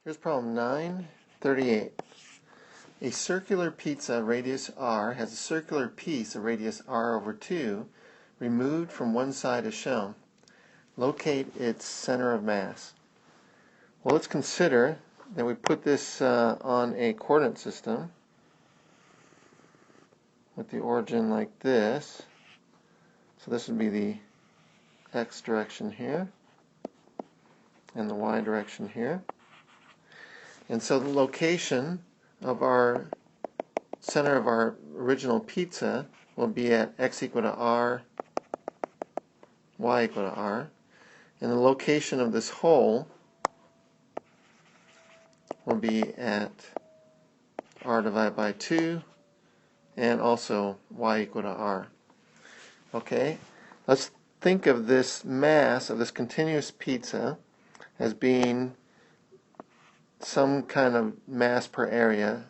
Here's problem 938. A circular pizza radius r has a circular piece of radius r over 2 removed from one side as shown. Locate its center of mass. Well, let's consider that we put this on a coordinate system with the origin like this. So this would be the x direction here and the y direction here. And so the location of our center of our original pizza will be at x equal to r, y equal to r. And the location of this hole will be at r divided by 2 and also y equal to r. Okay, let's think of this mass of this continuous pizza as being some kind of mass per area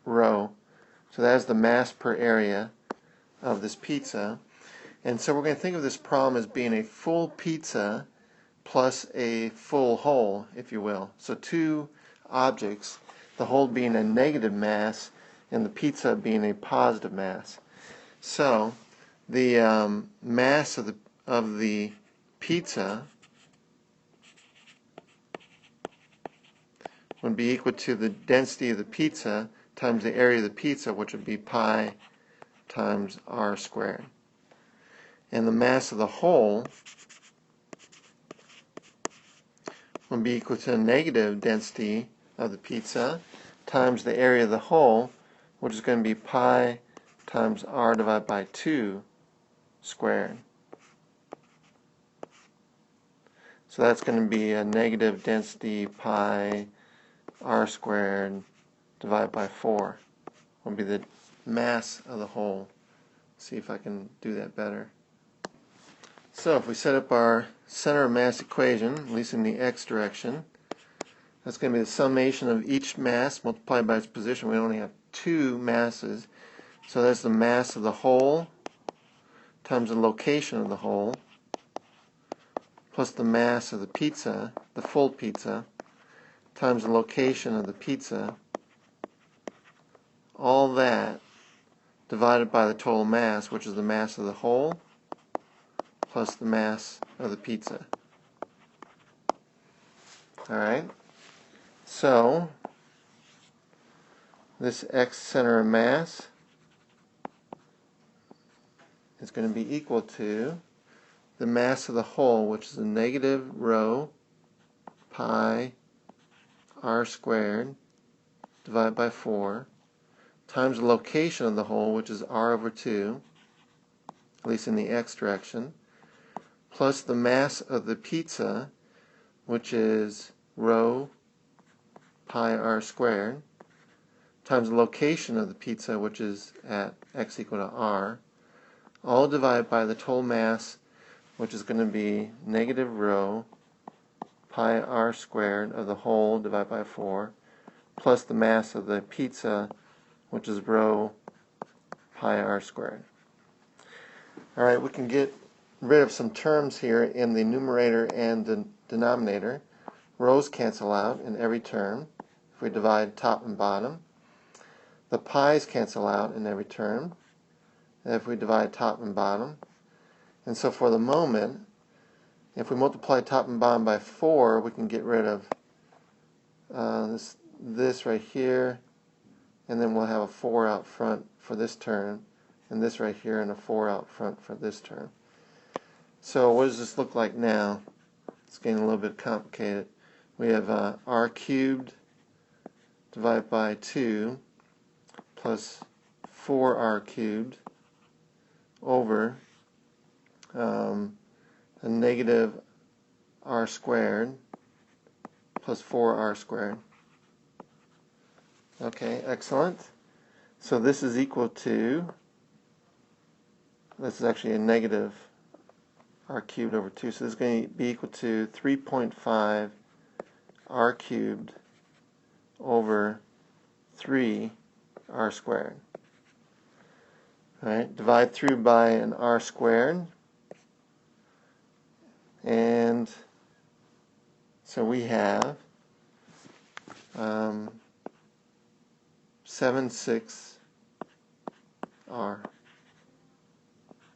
rho. So that is the mass per area of this pizza. And so we're going to think of this problem as being a full pizza plus a full hole, if you will. So two objects, the whole being a negative mass and the pizza being a positive mass. So the mass of the pizza would be equal to the density of the pizza times the area of the pizza, which would be pi times r squared. And the mass of the whole would be equal to the negative density of the pizza times the area of the whole, which is going to be pi times r divided by 2 squared. So that's going to be a negative density pi r squared divided by 4 will be the mass of the whole. See if I can do that better. So if we set up our center of mass equation, at least in the x direction, that's going to be the summation of each mass multiplied by its position. We only have two masses, so that's the mass of the whole times the location of the whole plus the mass of the pizza, the full pizza, times the location of the pizza, all that divided by the total mass, which is the mass of the whole plus the mass of the pizza. Alright, so this x center of mass is going to be equal to the mass of the whole, which is a negative rho pi r squared divided by 4 times the location of the whole, which is r over 2, at least in the x direction, plus the mass of the pizza, which is rho pi r squared, times the location of the pizza, which is at x equal to r, all divided by the total mass, which is going to be negative rho pi r squared of the whole divided by 4, plus the mass of the pizza, which is rho pi r squared. Alright, we can get rid of some terms here in the numerator and the denominator. Rows cancel out in every term if we divide top and bottom. The pi's cancel out in every term if we divide top and bottom. And so for the moment, if we multiply top and bottom by 4, we can get rid of this right here, and then we'll have a 4 out front for this term, and this right here, and a 4 out front for this term. So what does this look like now? It's getting a little bit complicated. We have r cubed divided by 2 plus 4r cubed over a negative r squared plus 4r squared. Okay, excellent. So this is equal to, this is actually a negative r cubed over 2, so this is going to be equal to 3.5 r cubed over 3 r squared. Alright, divide through by an r squared, and so we have 76 R.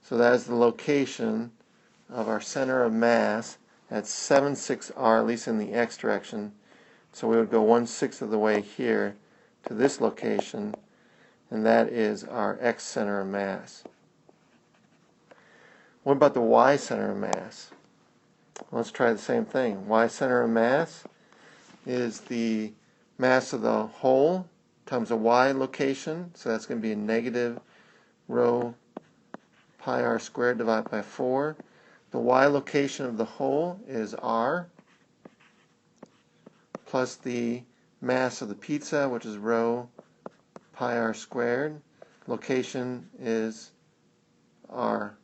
So that is the location of our center of mass at 76 R, at least in the x direction. So we would go 1/6 of the way here to this location, and that is our x center of mass. What about the y center of mass? Let's try the same thing. Y center of mass is the mass of the whole times the y location, so that's going to be a negative rho pi r squared divided by 4. The y location of the whole is r, plus the mass of the pizza, which is rho pi r squared. Location is r.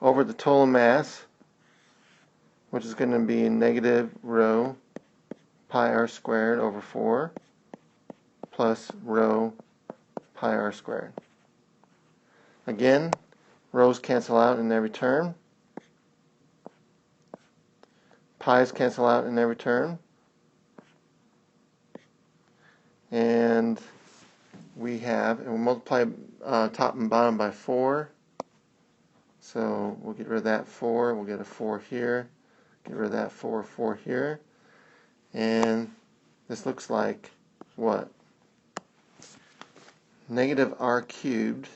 Over the total mass, which is going to be negative rho pi r squared over 4 plus rho pi r squared. Again, rho's cancel out in every term. Pi's cancel out in every term. And we have, and we'll multiply top and bottom by 4. So we'll get rid of that 4. We'll get a 4 here. Get rid of that 4 here. And this looks like what? Negative r cubed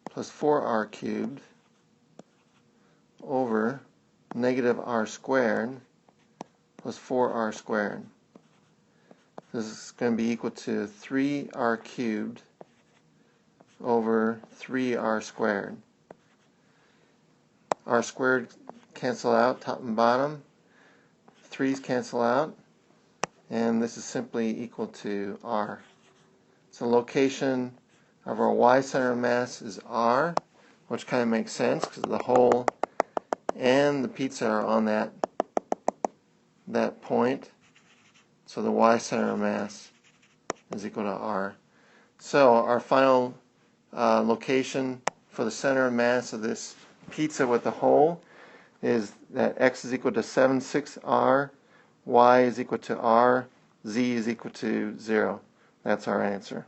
plus 4r cubed over negative r squared plus 4r squared. This is going to be equal to 3r cubed over 3r squared. R squared cancel out, top and bottom. 3's cancel out, and this is simply equal to r. So the location of our y center of mass is r, which kind of makes sense because the whole and the pizza are on that point. So the y center of mass is equal to r. So our final location for the center of mass of this pizza with the whole is that x is equal to 76 r, y is equal to r, z is equal to 0. That's our answer.